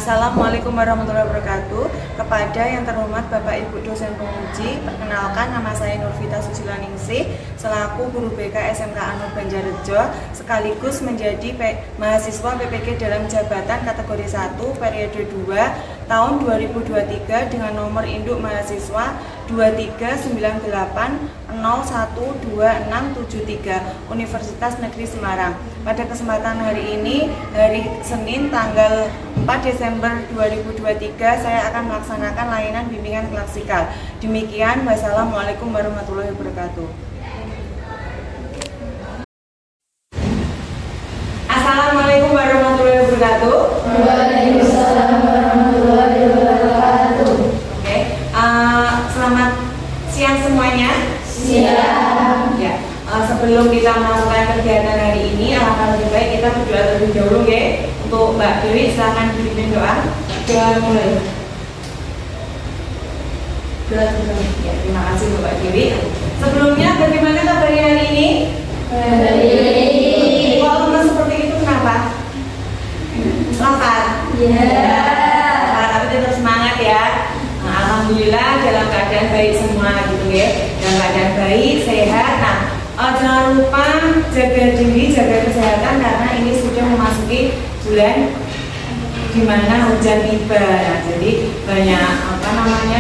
Assalamualaikum warahmatullahi wabarakatuh. Kepada yang terhormat Bapak Ibu dosen penguji, perkenalkan nama saya Nurvita Susila Ningsih selaku guru BK SMK Anur Banjarrejo sekaligus menjadi mahasiswa PPG dalam jabatan kategori 1 periode 2 tahun 2023 dengan nomor induk mahasiswa 2398012673 Universitas Negeri Semarang. Pada kesempatan hari ini, hari Senin tanggal 4 Desember 2023, saya akan melaksanakan layanan bimbingan klasikal. Demikian, wassalamualaikum warahmatullahi wabarakatuh. Assalamualaikum warahmatullahi wabarakatuh. Waalaikumsalam warahmatullahi wabarakatuh. Oke, selamat siang semuanya. Siang. Ya, sebelum kita melakukan kegiatan hari ini, alangkah lebih baik kita berdoa terlebih dahulu ya. Untuk Mbak Dewi, silakan dipimpin doa. Doa mulai. Doa dulu. Ya, terima kasih Mbak Dewi. Sebelumnya, bagaimana kabarnya hari ini? Baik. Kalau lemas seperti itu kenapa? Lapar. Ya. Tapi tetap semangat ya. Nah, alhamdulillah dalam keadaan baik semua gitu ya. Dalam keadaan baik, sehat. Nah, jangan lupa jaga diri, jaga kesehatan karena ini sudah memasuki bulan di mana hujan tiba. Nah, jadi banyak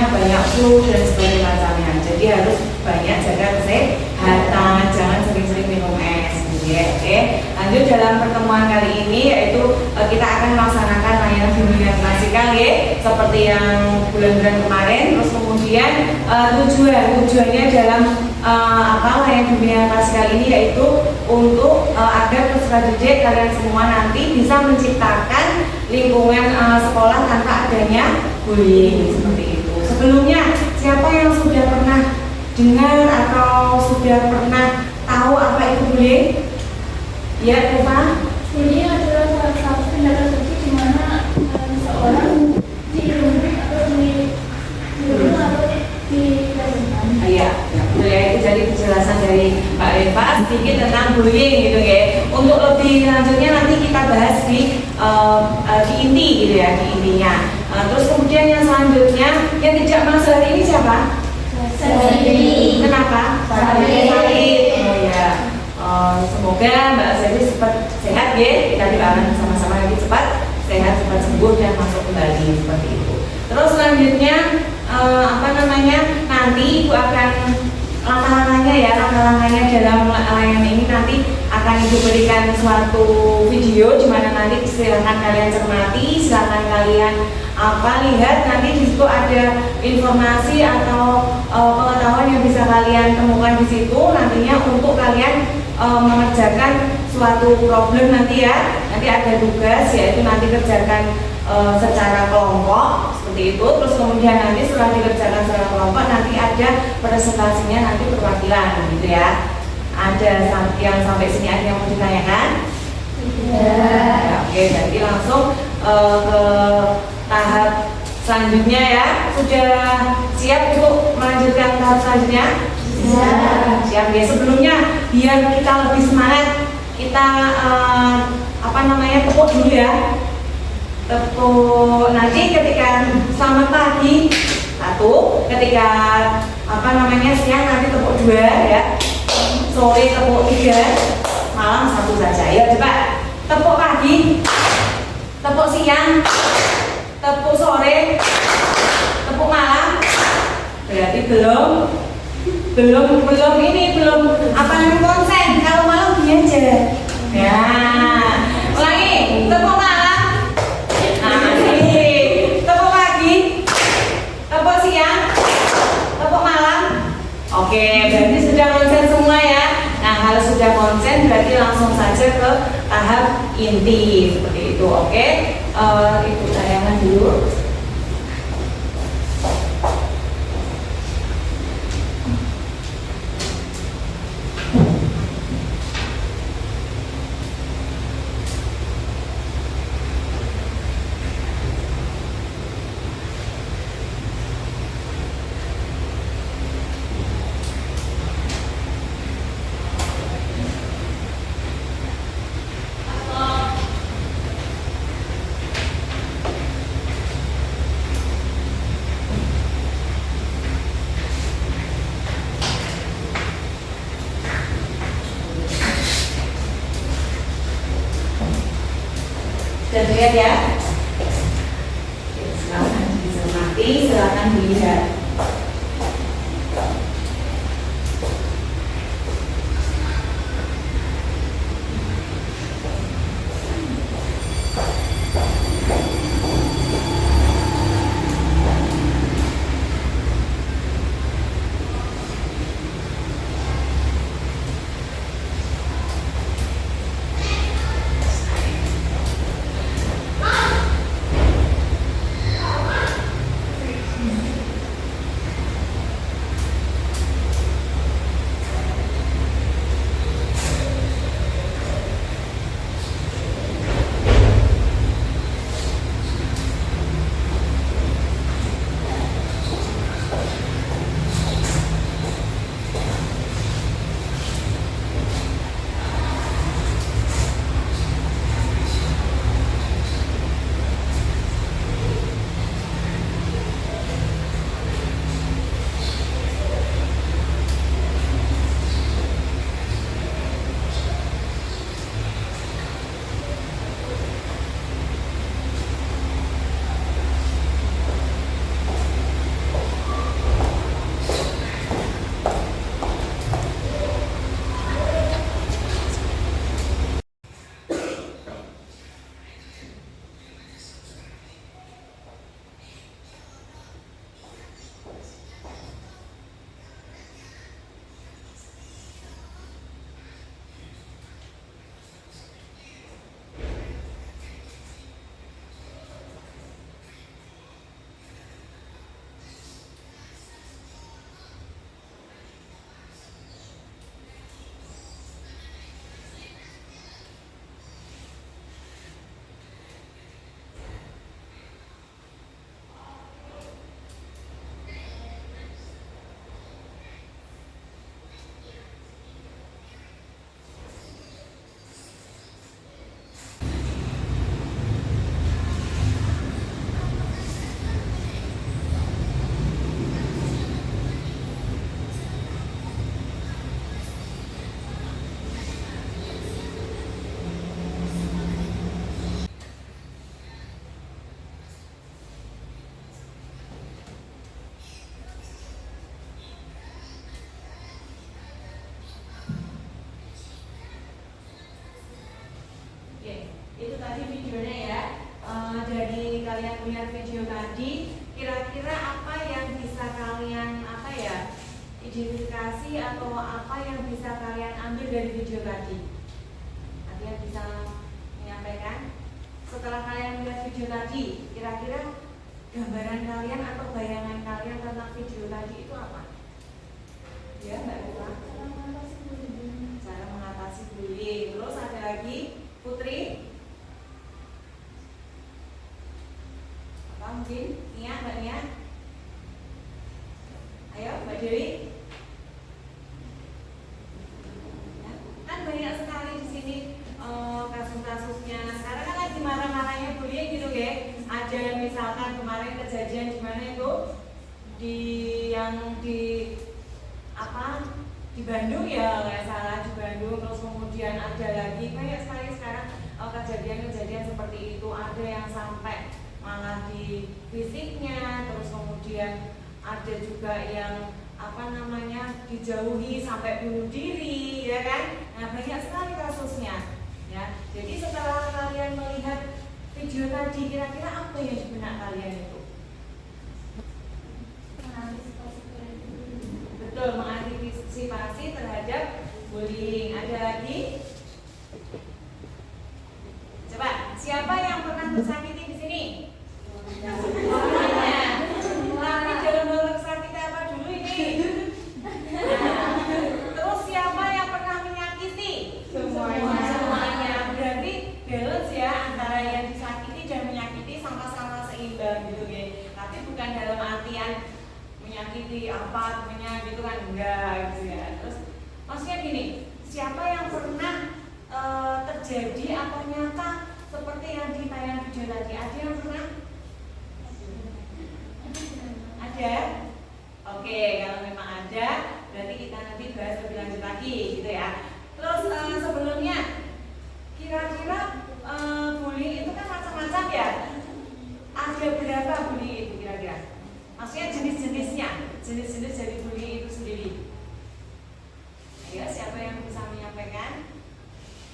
banyak flu dan sebagainya macamnya. Jadi harus banyak jaga kesehatan, jangan sering-sering minum es. Oke, lanjut dalam pertemuan kali ini yaitu kita akan melaksanakan layanan bimbingan klasikal ya, seperti yang bulan-bulan kemarin. Terus kemudian tujuannya dalam layanan bimbingan klasikal ini yaitu untuk agar peserta didik kalian semua nanti bisa menciptakan lingkungan sekolah tanpa adanya bullying seperti itu. Sebelumnya siapa yang sudah pernah dengar atau sudah pernah tahu apa itu bullying? Ya, Eva. Ini adalah salah satu tindakan suci di mana seorang dirundung atau dijatuhkan. Iya, ya, itu jadi penjelasan dari Mbak Eva sedikit tentang bullying gitu ya. Untuk lebih lanjutnya nanti kita bahas di inti gitu ya, di intinya. Terus kemudian yang selanjutnya yang tidak masuk hari ini siapa? Sari. Kenapa? Sakit. Oh ya. Semoga Mbak Sari cepat sehat ya. Kita doakan sama-sama nanti cepat sehat, cepat sembuh dan masuk kembali seperti itu. Terus selanjutnya nanti Ibu akan langkah-langkahnya dalam layanan ini nanti akan Ibu berikan suatu video di mana nanti silakan kalian cermati, silakan kalian lihat nanti di situ ada informasi atau pengetahuan yang bisa kalian temukan di situ nantinya untuk kalian mengerjakan suatu problem nanti ya. Nanti ada tugas yaitu nanti kerjakan secara kelompok seperti itu. Terus kemudian nanti setelah dikerjakan secara kelompok nanti ada presentasinya, nanti perwakilan gitu ya. Ada yang sampai sini ada yang mau ditanyakan? Ya, oke, jadi langsung ke tahap selanjutnya ya. Sudah siap untuk melanjutkan tahap selanjutnya? Siap ya. Sebelumnya biar kita lebih semangat, kita tepuk dulu ya. Tepuk nanti ketika selamat pagi satu, ketika siang nanti tepuk 2 ya, sore tepuk 3, malam 1 saja ya. Coba tepuk pagi, tepuk siang, tepuk sore, tepuk malam. Berarti belum konsen. Kalau malam gini aja ya. Ulangi, tepuk malam, tepuk pagi, tepuk siang, tepuk malam. Oke, berarti sudah konsen semua ya. Nah, kalau sudah konsen berarti langsung saja ke tahap inti seperti itu. Oke, Ibu tayangan dulu. Dan lihat ya. Oke, silakan dicermati, silakan dilihat. Itu tadi videonya ya. Dari kalian lihat video tadi, kira-kira apa yang bisa kalian identifikasi atau apa yang bisa kalian ambil dari video tadi? Kalian bisa menyampaikan setelah kalian melihat video tadi, kira-kira gambaran kalian atau bayangan kalian tentang video tadi itu apa? Ya, Mbak Rita. Cara mengatasi bullying. Terus ada lagi, Putri. Apa mungkin? Nia, Mbak Nia. Ayo, Mbak Dewi. Ya, kan banyak sekali di sini kasus-kasusnya. Sekarang kan lagi marah-marahnya bullying gitu, ya. Ada misalkan kemarin kejadian di mana itu di Bandung ya, nggak salah di Bandung. Terus kemudian ada lagi banyak sekali sekarang kejadian-kejadian seperti itu. Ada yang sampai malah di fisiknya, terus kemudian ada juga yang dijauhi sampai bunuh diri, ya kan? Nah, banyak sekali kasusnya, ya. Jadi setelah kalian melihat video tadi, kira-kira apa yang di benak kalian itu? Betul, mengantisipasi terhadap bullying. Ada lagi? Coba, siapa yang pernah tersakiti di sini? Semuanya. Tapi dalam hal tersakiti apa dulu ini? Terus siapa yang pernah menyakiti? Semuanya. Berarti balance ya antara yang disakiti dan menyakiti sama-sama seimbang gitu ya. Tapi bukan dalam artian menyakiti apa temennya gitu kan, enggak gitu ya. Terus maksudnya gini, siapa yang pernah terjadi atau nyata seperti yang di tayang video tadi? Ada yang pernah? Ada? Oke, kalau memang ada, berarti kita nanti bahas lebih lanjut lagi gitu ya. Terus sebelumnya, kira-kira bullying itu kan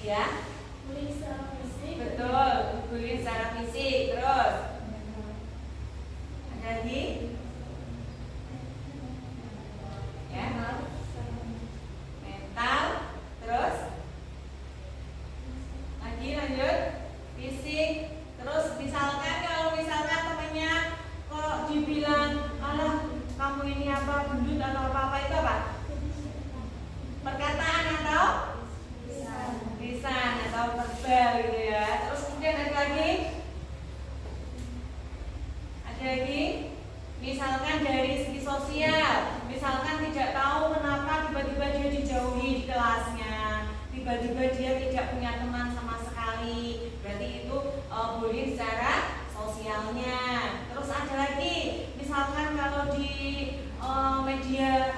Ya, bullying secara fisik. betul, bullying secara fisik. Terus ada lagi? Ya, mental. Terus lagi lanjut fisik. Terus misalkan kalau misalkan temannya kok dibilang alah kamu ini apa gendut atau apa itu apa? Perkataan atau lisan atau verbal gitu ya. Terus kemudian ada lagi misalkan dari segi sosial, misalkan tidak tahu kenapa tiba-tiba dia dijauhi di kelasnya, tiba-tiba dia tidak punya teman sama sekali, berarti itu bullying secara sosialnya. Terus ada lagi misalkan kalau di media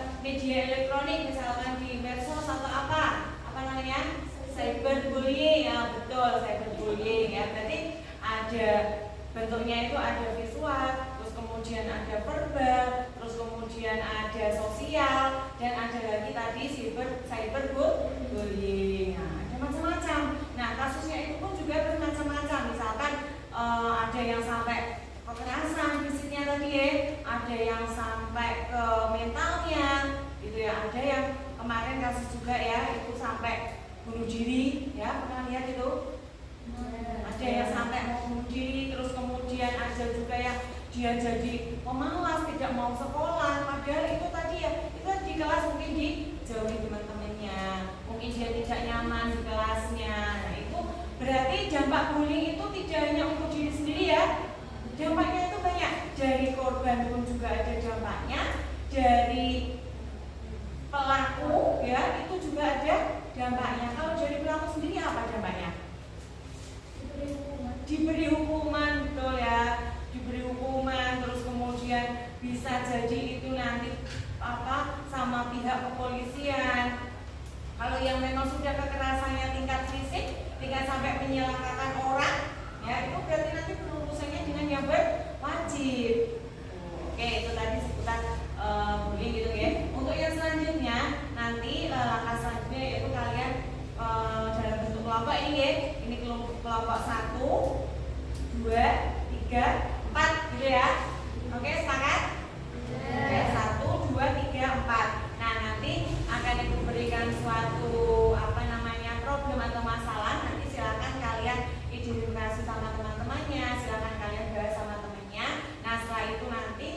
elektronik, misalkan di medsos atau apa namanya, cyberbullying. Ya betul, cyberbullying ya. Berarti ada bentuknya itu ada visual, terus kemudian ada verbal, terus kemudian ada sosial, dan ada lagi tadi cyberbullying. Nah, ada macam-macam. Nah, kasusnya itu pun juga bermacam-macam. Misalkan ada yang sampai kekerasan fisiknya tadi ya, ada yang sampai ke mentalnya gitu ya, ada yang kemarin kasus juga ya itu sampai bunuh diri ya, pernah lihat itu? Ada yang sampai mau bunuh diri, terus kemudian ada juga yang dia jadi pemalas, tidak mau sekolah, padahal itu tadi ya, itu di kelas mungkin dijauhi teman-temannya, mungkin dia tidak nyaman di kelasnya. Nah, itu berarti dampak bullying itu tidak hanya untuk diri sendiri ya, dampaknya itu banyak. Dari korban pun juga ada dampaknya, dari pelaku ya itu juga ada dampaknya. Kalau dari pelaku sendiri apa dampaknya? Diberi hukuman, betul ya, diberi hukuman, terus kemudian bisa jadi itu nanti sama pihak kepolisian. Kalau yang memang sudah kekerasannya tingkat fisik, tingkat sampai menyelakakan orang, ya itu berarti nanti penelusurannya dengan yang berwajib. Oke, itu tadi seputar bullying gitu ya. Untuk yang selanjutnya nanti langkah selanjutnya yaitu kalian dalam bentuk kelompok ini ya. Ini kelompok 1, 2, 3, 4 gitu ya. Oke, sepakat? Oke, 1, 2, 3, 4. Nah, nanti akan diberikan suatu problem atau masalah. Nanti silakan kalian identifikasi sama teman-temannya, silakan kalian bahas sama temannya. Nah, setelah itu nanti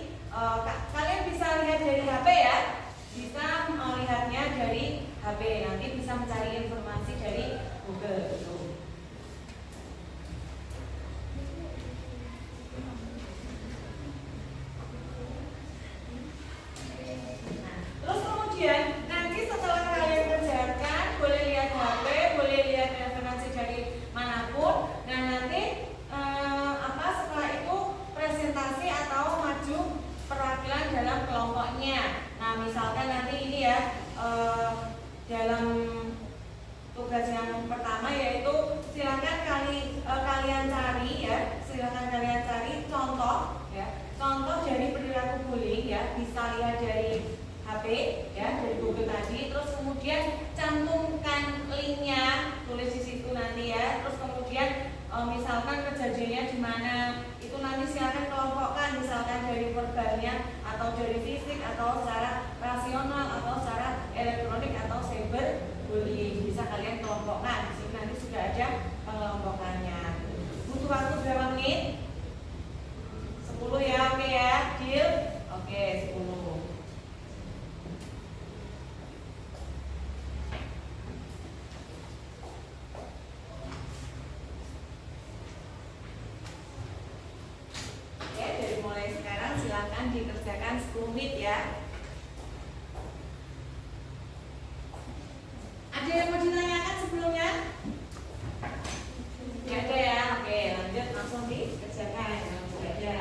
kalian bisa lihat dari HP ya, bisa melihatnya dari HP, nanti bisa mencari informasi dari Google gitu. Nah, terus kemudian nanti setelah kalian kerjakan, boleh lihat HP, boleh lihat referensi dari manapun. Nah, nanti setelah itu presentasi atau maju perwakilan dalam kelompoknya. Nah, misalkan nanti ini ya dalam tugas yang pertama yaitu silakan kalian cari ya, silakan kalian cari contoh ya, contoh dari perilaku bullying ya, bisa lihat dari HP ya, dari Google tadi, terus kemudian cantumkan linknya, tulis di situ nanti ya, terus kemudian misalkan kejadiannya di mana itu nanti silakan kelompokkan, misalkan dari verbalnya atau dari fisik atau secara rasional atau secara elektronik atau cyberbullying, bisa kalian kelompokkan. Di sini nanti sudah ada pengelompokannya. Butuh waktu berapa menit? 10 ya, oke ya, deal? Oke, 10. Mulai sekarang silakan dikerjakan 10 menit ya. Ada yang mau ditanyakan sebelumnya? Tidak ada ya. Oke, lanjut langsung dikerjakan. Langsung aja.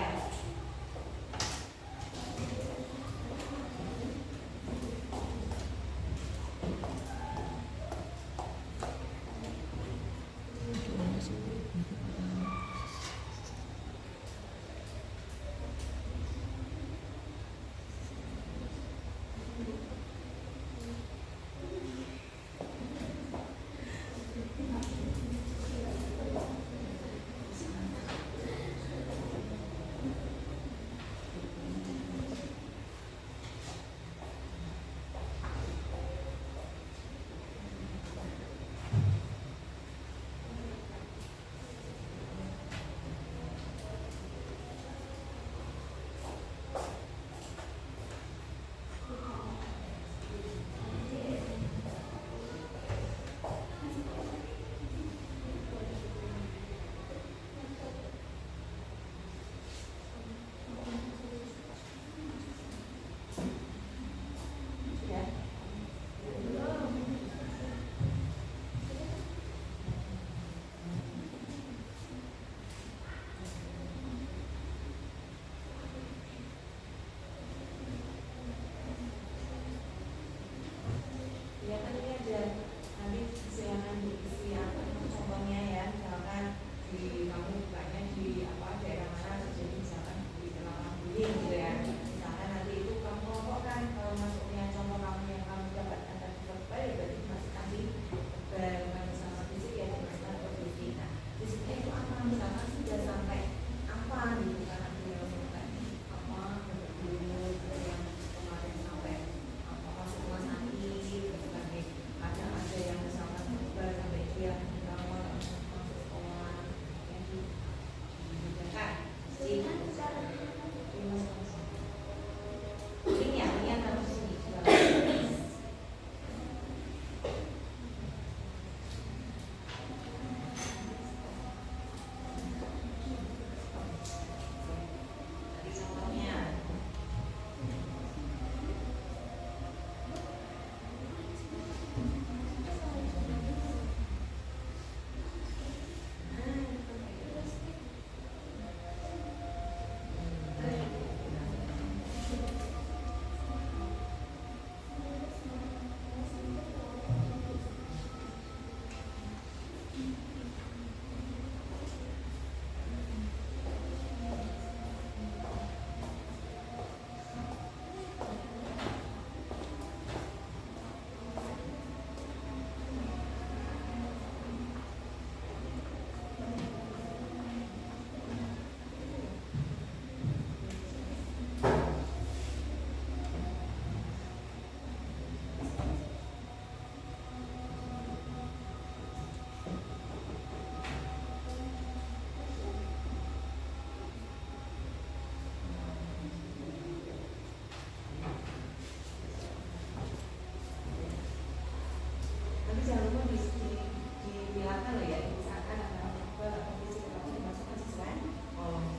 Nanti jangan lupa dibilangkan loh ya, misalkan ada kondisi kamu dimasukkan sesuai kolomnya.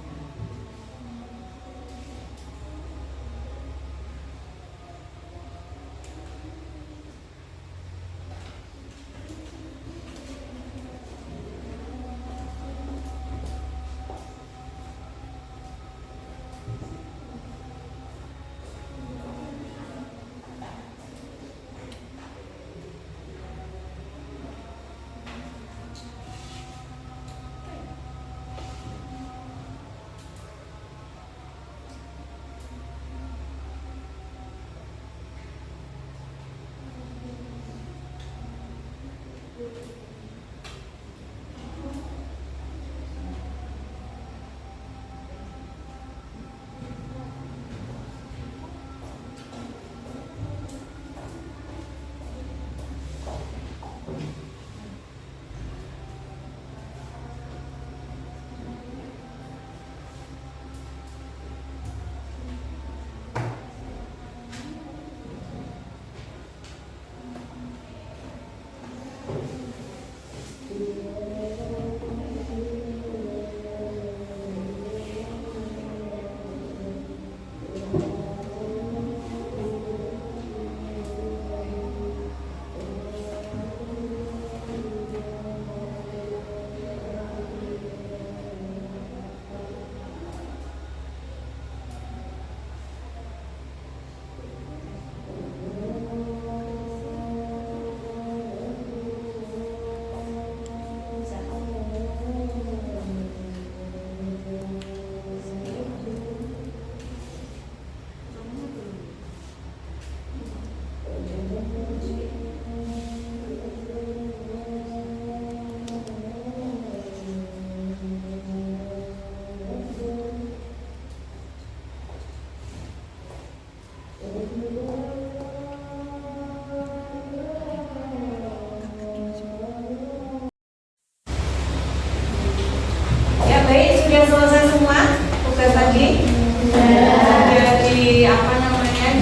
Ya baik, sudah selesai semua tugas tadi. Sudah di apa namanya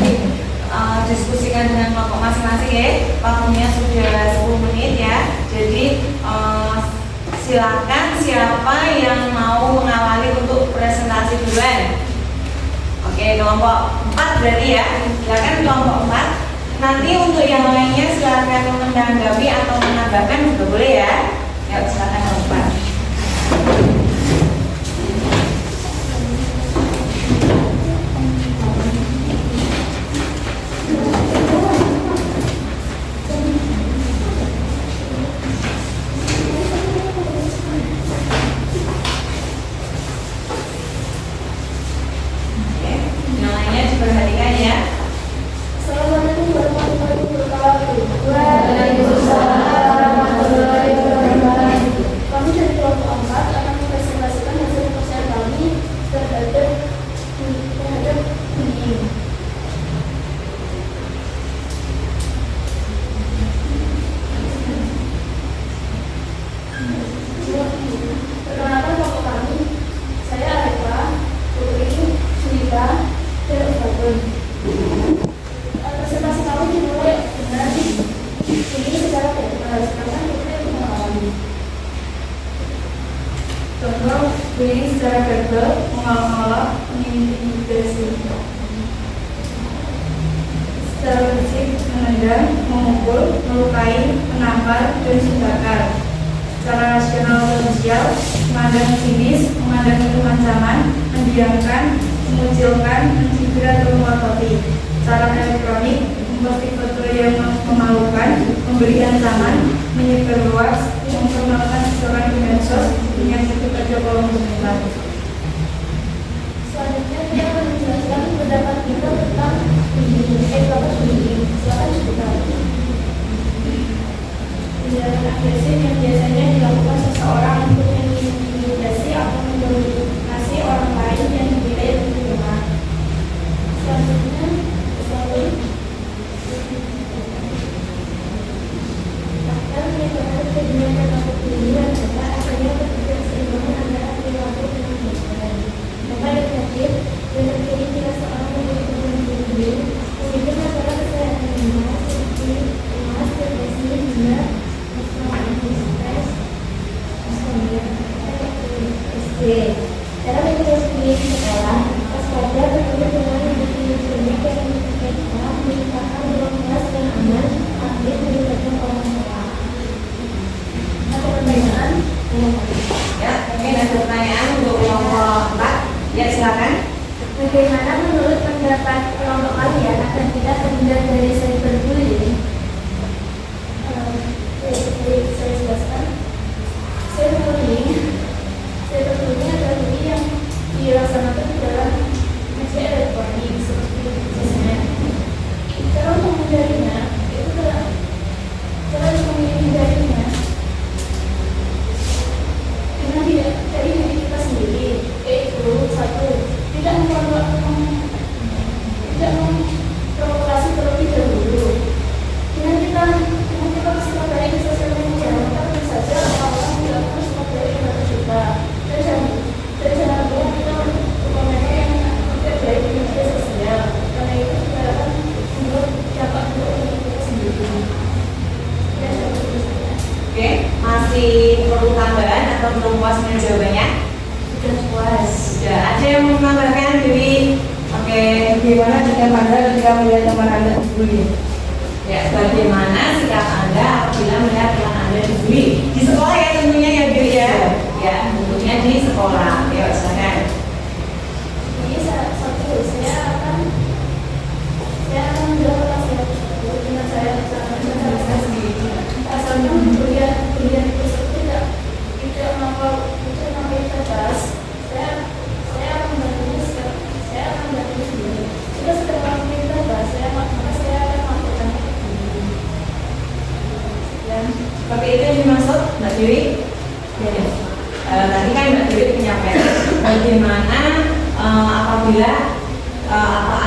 diskusikan dengan kelompok masing-masing ya. Waktunya sudah 10 menit ya. Jadi silakan siapa yang mau mengawali untuk presentasi duluan. Oke, kelompok 4 berarti ya. Silakan kelompok 4. Nanti untuk yang lainnya silakan menanggapi atau menambahkan juga boleh ya. Ya, silakan kelompok 4. Yang lainnya diperhatikan ya. Assalamualaikum warahmatullahi wabarakatuh. Waalaikumsalam warahmatullahi wabarakatuh. Kami dari kelompok 4 akan mempresentasikan hasil pekerjaan kami terhadap ini. Perkenalkan kelompok kami, saya Arepa, Putri, Sunita, dan Ustadun. Presentasi kami dimulai dengan ini secara bebas, karena kita mengalami. Contoh, ini secara verbal, mengolah-olah, mengintimidasi. Secara fisik, menendang, memukul, melukai, menampar, dan membakar. Secara rasional sosial, memandang sinis, memandang itu ancaman, mendiamkan, mengucilkan, mencibir atau melototi. Secara elektronik, memposting foto yang memalukan, memberi ancaman, menyebar luas, memperkenalkan menjelaskan. Selanjutnya kita akan menjelaskan pendapat kita tentang bullying. Silakan sebentar. Tindakan agresif yang biasanya dilakukan seseorang untuk mengintimidasi atau mendominasi orang lain yang dinilai lebih lemah. Selanjutnya, bahkan menyebabkan kejadian tentang bullying adalah adanya ketidakseimbangan antara perilaku dan tindakan. Dampak negatif yang terjadi jika seorang menjadi korban bullying memiliki masalah kesehatan mental seperti cemas, depresi, hingga stres, insomnia, PTSD. Cara mengatasi bullying di sekolah, waspada bertemu dengan individu-individu yang berkaitan menciptakan ruang kelas yang aman, aktif melibatkan orang tua. Ada pertanyaan? Ya, mungkin ada pertanyaan untuk kelompok 4. Ya, silakan. Bagaimana menurut pendapat kelompok kalian agar kita terhindar dari cyberbullying? Saya jelaskan. Cyberbullying adalah bullying yang dilaksanakan di dalam media elektronik seperti sosmed. Cara untuk menghindarinya itu dengan tidak dari diri kita sendiri, yaitu satu, tidak memprovokasi terlebih dahulu. Dengan kita bersikap baik di sosial media, maka tentu saja orang-orang melakukan sikap baik kepada kita. Dan jangan lupa kita berkomentar yang tidak baik di media sosial, karena itu juga akan membuat dampak buruk untuk kita sendiri. Ya, Oke, masih perlu tambahan atau belum puas dengan jawabannya? sudah puas. Sudah. Ada yang mau menambahkan diri? Oke. Bagaimana sikap Anda ketika melihat teman Anda dibully? Ya, bagaimana sikap Anda apabila melihat teman Anda dibully? Di sekolah ya tentunya ya, Bu ya. Ya, tentunya di sekolah. Ya, silakan. Jadi satu, saya akan menjawab nasihat tersebut dengan saya sendiri. Asalnya kuliah tersebut tidak melampaui batas, saya akan membantunya sendiri. Jika sudah melampaui batas, maka saya akan melakukan sendiri. Dan Seperti itu yang dimaksud Mbak Dewi? Ya. Tadi kan Mbak Dewi menyampaikan bagaimana apabila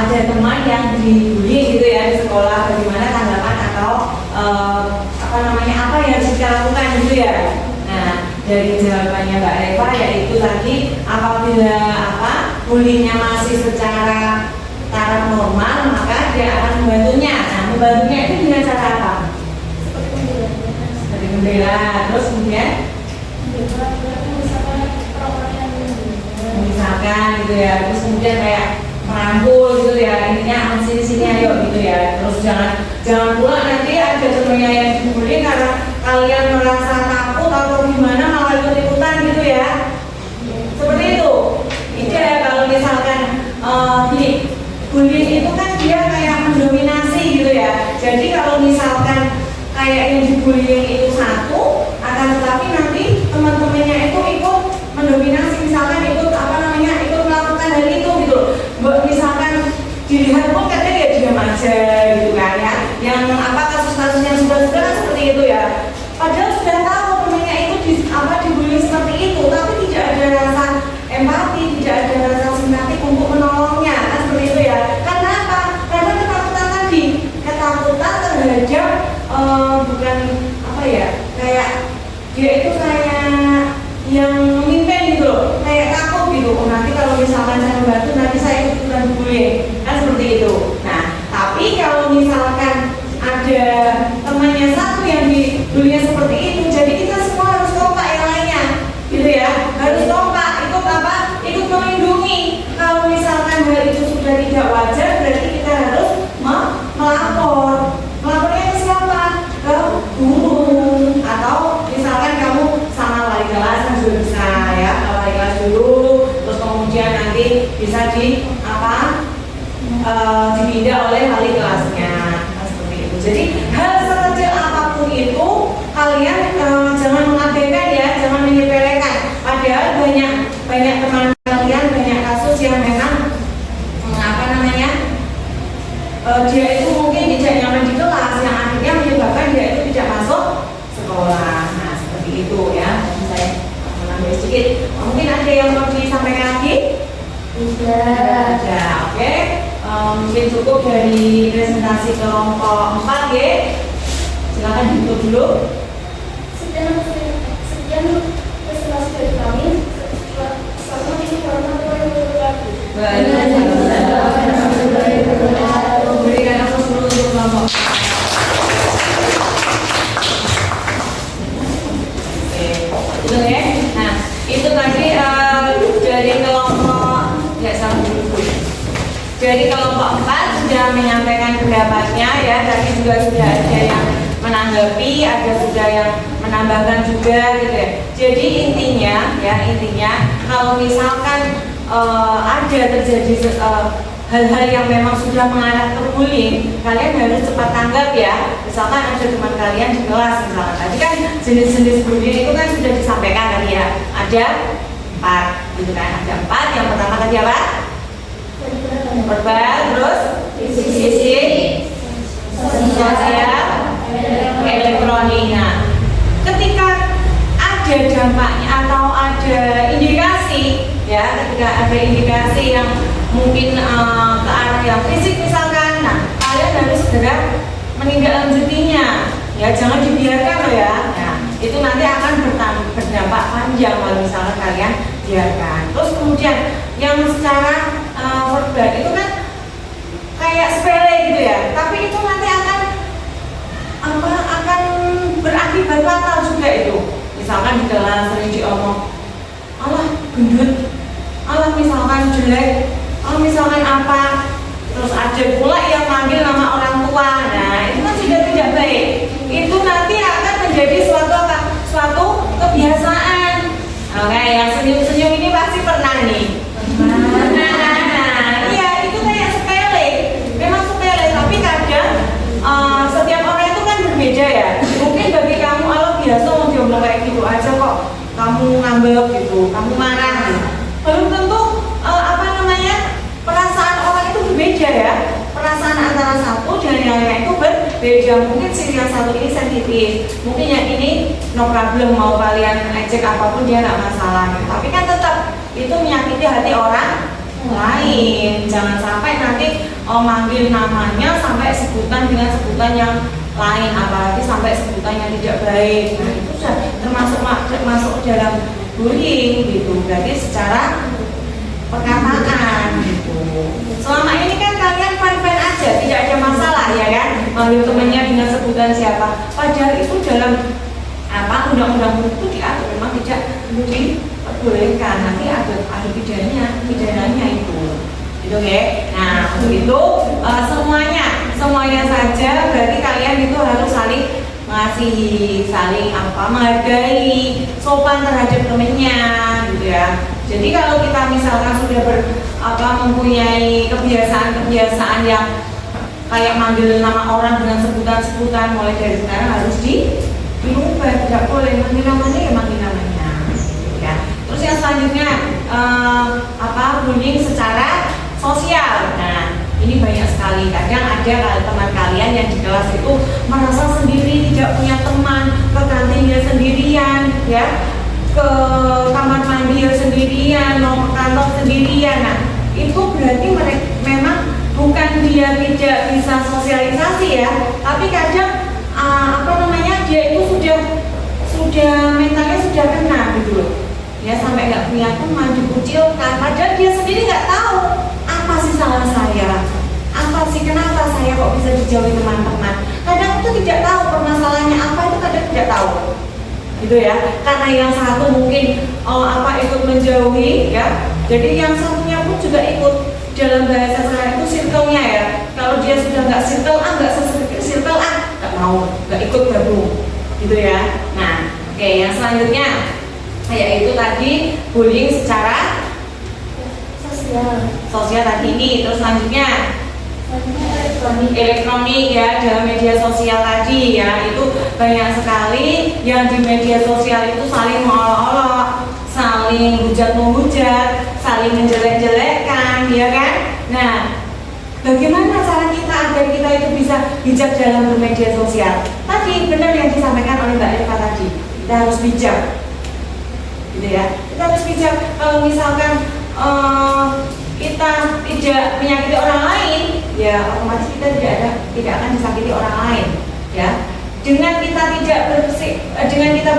ada teman yang dibully gitu ya di sekolah, bagaimana tanggapan atau apa yang harus kita lakukan gitu ya. Nah, dari jawabannya Mbak Reva yaitu tadi apabila bullyingnya masih secara taraf normal, maka dia akan membantunya. Nah, membantunya itu dengan cara apa? Seperti membela, terus kemudian misalkan gitu ya, terus kemudian kayak merangkul gitu ya, intinya sini ayo gitu ya. Terus jangan pula nanti ada temennya yang dibully karena kalian merasa takut atau gimana malah ikut-ikutan gitu ya. Seperti itu. Itu ya kalau misalkan gini, bullying itu kan dia kayak mendominasi gitu ya. Jadi kalau misalkan kayak yang dibullying itu satu, akan tetapi nanti teman-temannya itu ikut mendominasi, misalkan ikut ikut melakukan hal itu gitu. Misalkan dilihat pun kadang ya diam aja gitu kan ya. Yang kasus-kasus yang sudah kan seperti itu ya. Padahal sudah tahu temannya itu dibully seperti itu, tapi tidak ada rasa empati, tidak ada rasa simpati untuk menolongnya, kan seperti itu ya. Karena apa? Karena ketakutan tadi, ketakutan terhadap bukan kayak dia itu kayak yang memimpin gitu loh, kayak takut gitu. Oh nanti kalau misalkan saya membantu nanti saya ikutan bullying, kan seperti itu. Nah, tapi kalau misalkan ada temannya satu yang dibully seperti itu, jadi kita semua harus kompak yang lainnya, gitu ya. Harus kompak, ikut melindungi. Kalau misalkan hal itu sudah tidak wajar, berarti kita harus melapor. Melapornya ke siapa? Ke guru, atau misalkan kamu sama wali kelas kan juga bisa ya, ke wali kelas dulu, terus kemudian nanti bisa dipindah oleh wali kelasnya, nah, seperti itu. Jadi hal sekecil apapun itu kalian jangan mengabaikan ya, jangan menyepelekan. Padahal banyak Itu ya, saya menambah sedikit. Mungkin ada yang mau disampaikan lagi? Tidak. Ada, oke. Mungkin cukup dari presentasi kelompok 4 ya. Silakan ditutup dulu. Sekian presentasi dari kami. Selamat ini warahmatullahi wabarakatuh. Berikan aku dulu untuk kelompok. Oke, itu ya. Nah, itu tadi dari kelompok ya sama dulu. Dari kelompok 4 sudah menyampaikan pendapatnya ya. Tadi juga sudah ada yang menanggapi, ada sudah yang menambahkan juga gitu ya. Jadi intinya kalau misalkan ada terjadi hal-hal yang memang sudah mengarah ke bullying, kalian harus cepat tanggap ya. Misalkan ada teman kalian di kelas misalkan, tadi kan jenis-jenis bullying itu kan sudah disampaikan tadi ya. Ada 4 gitu kan, ada 4. Yang pertama tadi apa? Verbal, terus fisik, sosial, elektronik. Nah, ketika ada dampaknya atau ada indikasi ya, ketika ada indikasi yang mungkin ke arah yang fisik misalkan, nah kalian harus segera menindaklanjutinya ya, jangan dibiarkan loh ya. Nah, itu nanti akan berdampak panjang kalau misalkan kalian biarkan. Terus kemudian yang secara verbal itu kan kayak sepele gitu ya, tapi itu nanti akan berakibat fatal juga itu. Misalkan di kelas sering diomong, alah gendut, alah misalkan jelek, alah misalkan apa, terus ada pula yang manggil nama orang tua. Nah itu kan sudah tidak baik. Itu nanti akan menjadi suatu kebiasaan. Oke, yang senyum-senyum ini pasti pernah nih. Iya, itu kayak sepele, memang sepele, tapi kadang setiap orang itu kan berbeda ya. Mungkin bagi kamu biasa mau diomong kayak gitu aja kok, kamu ngambek gitu, kamu marah gitu. Belum tentu perasaan orang itu berbeda ya. Perasaan antara satu dan yang lain itu berbeda. Mungkin si yang satu ini sensitif, mungkin yang ini no problem, mau kalian ejek apapun dia nggak masalah gitu. Tapi kan tetap itu menyakiti hati orang lain. Jangan sampai nanti manggil namanya sampai sebutan dengan sebutan yang lain, apalagi sampai sebutan yang tidak baik. Nah itu sudah termasuk dalam bullying gitu. Berarti secara perkataan gitu. Selama ini kan kalian fine-fine aja, tidak ada masalah ya kan, manggil temannya dengan sebutan siapa. Padahal itu dalam undang-undang itu diatur memang tidak diperbolehkan. Nanti ada pidananya itu. Gitu ya. Nah, begitu semuanya saja berarti kalian itu harus saling mengasihi, saling menghargai, sopan terhadap temennya gitu ya. Jadi kalau kita misalkan sudah mempunyai kebiasaan yang kayak manggil nama orang dengan sebutan-sebutan, mulai dari sekarang harus diubah, tidak boleh manggil namanya ya manggil namanya gitu ya. Terus yang selanjutnya bullying secara sosial. Nah, ini banyak sekali. Kadang ada teman kalian yang di kelas itu merasa sendiri, tidak punya teman, ke kantinnya sendirian, ya, ke kamar mandi sendirian, mau ke kantor sendirian. Nah, itu berarti mereka memang bukan dia tidak bisa sosialisasi ya, tapi kadang dia itu sudah mentalnya sudah kena gitu loh. Ya sampai nggak punya teman, dikucilkan, padahal dia sendiri nggak tahu apa sih salah saya, apa sih kenapa saya kok bisa dijauhi teman-teman. Kadang itu tidak tahu permasalahannya apa, itu kadang tidak tahu gitu ya, karena yang satu mungkin ikut menjauhi ya, jadi yang satunya pun juga ikut. Dalam bahasa sekarang itu circle-nya ya, kalau dia sudah nggak circle nggak mau, nggak ikut gabung gitu ya. Nah oke, yang selanjutnya yaitu tadi bullying secara sosial tadi ini. Terus selanjutnya elektronik ya, dalam media sosial tadi ya, itu banyak sekali yang di media sosial itu saling mengolok-olok, saling hujat-menghujat, saling menjelek-jelekkan, ya kan? Nah, bagaimana cara kita agar kita itu bisa bijak dalam bermedia sosial? Tadi benar yang disampaikan oleh Mbak Eva tadi, kita kita harus bijak, gitu ya. Kita harus bijak. Kalau misalkan kita tidak menyakiti orang lain, ya otomatis kita tidak akan disakiti orang lain, ya. Dengan kita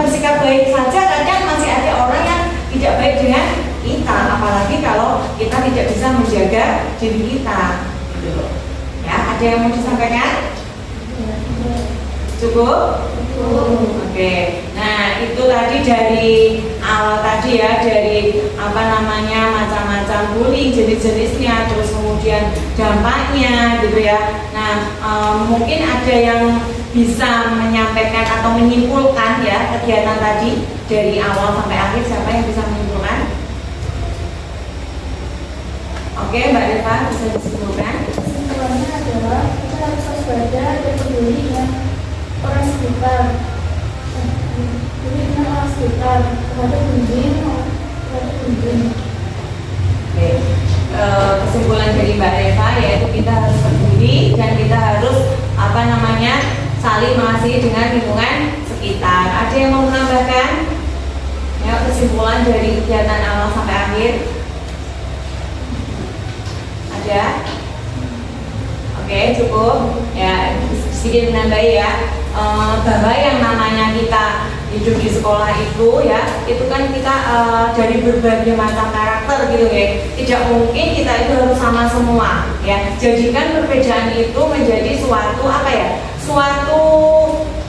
bersikap baik saja, kadang masih ada orang yang tidak baik dengan kita, apalagi kalau kita tidak bisa menjaga diri kita, gitu loh. Ya, ada yang mau disampaikan? Cukup? Oke. Nah, itu tadi dari awal tadi ya, dari macam-macam bullying, jenis-jenisnya, terus kemudian dampaknya, gitu ya. Nah, mungkin ada yang bisa menyampaikan atau menyimpulkan ya kegiatan tadi dari awal sampai akhir. Siapa yang bisa menyimpulkan? Oke, Mbak Deva bisa disimpulkan. Kesimpulannya adalah kita harus waspada dan peduli dengan orang sekitar. Peduli dengan orang sekitar, terhadap bimbing. Oke. Kesimpulan dari Mbak Deva yaitu kita harus peduli dan kita harus saling mengasihi dengan lingkungan sekitar. Ada yang mau menambahkan? Ya, kesimpulan dari kegiatan awal sampai akhir. Ada? Oke, cukup. Ya, sedikit menambahi ya. Bahwa yang namanya kita hidup di sekolah itu ya, itu kan kita dari berbagai macam karakter gitu ya. Tidak mungkin kita itu harus sama semua ya. Jadikan perbedaan itu menjadi suatu suatu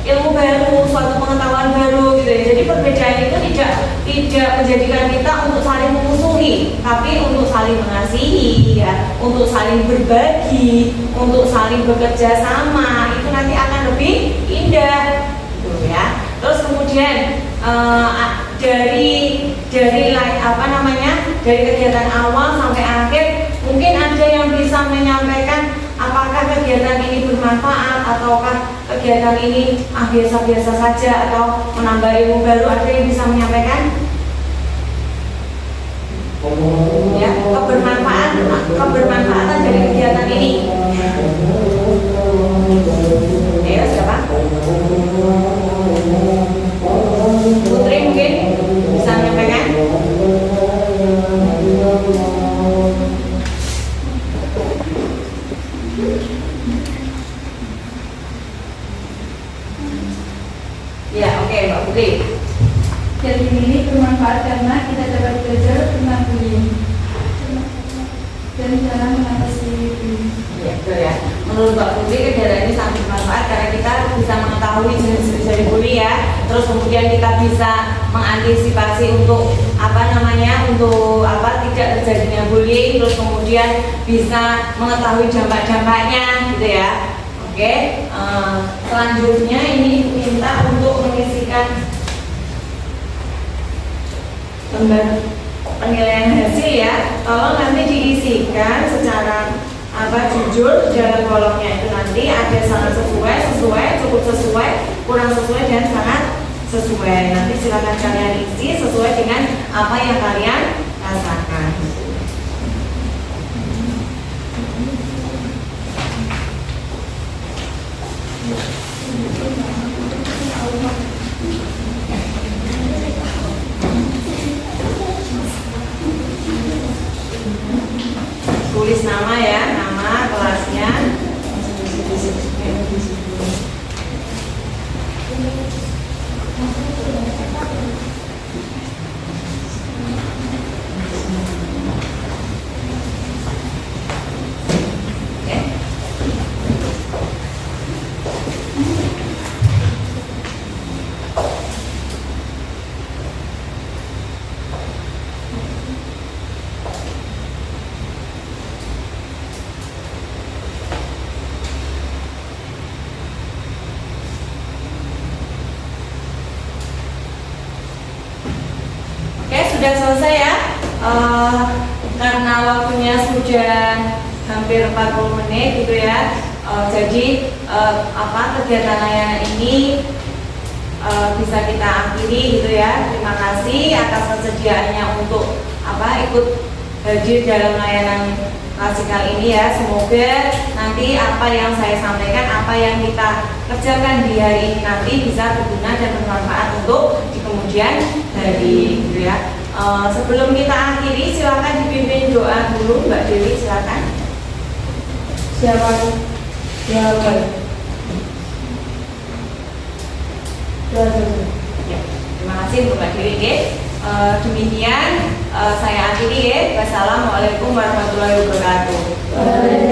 ilmu baru, suatu pengetahuan baru gitu ya. Jadi perbedaan itu tidak menjadikan kita untuk saling memusuhi, tapi untuk saling mengasihi ya, untuk saling berbagi, untuk saling bekerja sama. Itu nanti akan lebih indah gitu ya. Terus kemudian dari kegiatan awal sampai akhir, mungkin ada yang bisa menyampaikan apakah kegiatan ini bermanfaat ataukah kegiatan ini biasa-biasa saja atau menambah ilmu baru. Ada yang bisa menyampaikan? Ya, kebermanfaatan dari kegiatan ini. Ayo, siapa? Putri mungkin bisa menyampaikan? Ya, oke, Mbak Putri. Jadi ini bermanfaat karena kita dapat belajar tentang bullying dan cara mengatasi bullying. Ya, betul ya. Menurut Mbak Putri, kegiatan ini sangat bermanfaat karena kita bisa mengetahui jenis-jenis dari bully ya. Terus kemudian kita bisa mengantisipasi untuk tidak terjadinya bullying. Terus kemudian bisa mengetahui dampak-dampaknya gitu ya. Oke. Selanjutnya ini minta untuk mengisikan lembar penilaian hasil ya. Tolong nanti diisikan secara jujur dalam kolomnya itu nanti ada sangat sesuai, cukup sesuai, kurang sesuai dan sangat sesuai. Nanti silakan kalian isi sesuai dengan apa yang kalian rasakan. Tulis nama ya, nama kelasnya. Sudah selesai ya, karena waktunya sudah hampir 40 menit gitu ya. Jadi kegiatan layanan ini bisa kita akhiri gitu ya. Terima kasih atas kesediaannya untuk ikut hadir dalam layanan klasikal ini ya. Semoga nanti apa yang saya sampaikan, apa yang kita kerjakan di hari ini nanti bisa berguna dan bermanfaat untuk kemudian hari gitu ya. Sebelum kita akhiri silakan dipimpin doa dulu Mbak Dewi, silakan. Siapa? Siapa? Ya, terima kasih untuk Mbak Dewi. Oke. Demikian saya akhiri ya. Wassalamualaikum warahmatullahi wabarakatuh.